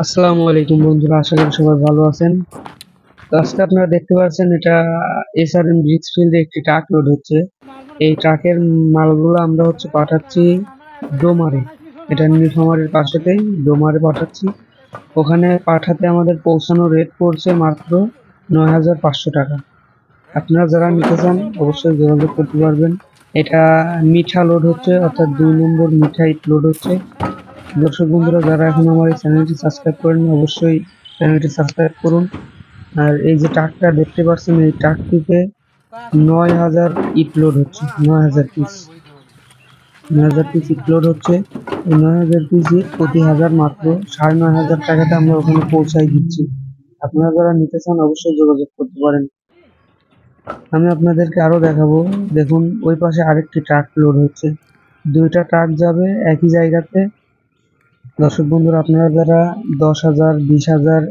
আসসালামু আলাইকুম বন্ধুরা, আশা করি সবাই ভালো আছেন। তো আজকে আপনারা দেখতে পাচ্ছেন এটা এসআরএম ব্রিক্স ফিল্ডে একটি ট্রাক লোড হচ্ছে। এই ট্রাকের মালগুলো আমরা পাঠাচ্ছি ডোমারে। এটা নীলফামারীর পাশেতেই ডোমারে পাঠাচ্ছি। ওখানে পাঠাতে আমাদের পৌঁছানো রেট পড়ছে মাত্র ৯,৫০০ টাকা। আপনারা যারা নিতে চান অবশ্যই যোগাযোগ করতে পারবেন। এটা মিঠা লোড হচ্ছে, অর্থাৎ ২ নম্বর মিঠাই লোড হচ্ছে। দর্শক বন্ধুরা, যারা এখন আমার এই চ্যানেলটি সাবস্ক্রাইব করেন অবশ্যই চ্যানেলটি সাবস্ক্রাইব করুন। আর এই যে ট্রাকটা দেখতে পাচ্ছেন, এই ট্রাকটিতে ৯,০০০ ইট লোড হচ্ছে। ৯,০০০ পিস, ৯,০০০ পিস ইট লোড হচ্ছে। এই ৯,০০০ পিস ইট প্রতি হাজার মাত্র ৯,৫০০ টাকাতে আমরা ওখানে পৌঁছাই দিচ্ছি। আপনারা যারা নিতে চান অবশ্যই যোগাযোগ করতে পারেন। আমি আপনাদেরকে আরো দেখাবো। দেখুন, ওই পাশে আরেকটি ট্রাক লোড হচ্ছে। ২টা ট্রাক যাবে একই জায়গাতে। দর্শক বন্ধুরা, আপনারা যারা ১০,০০০, ২০,০০০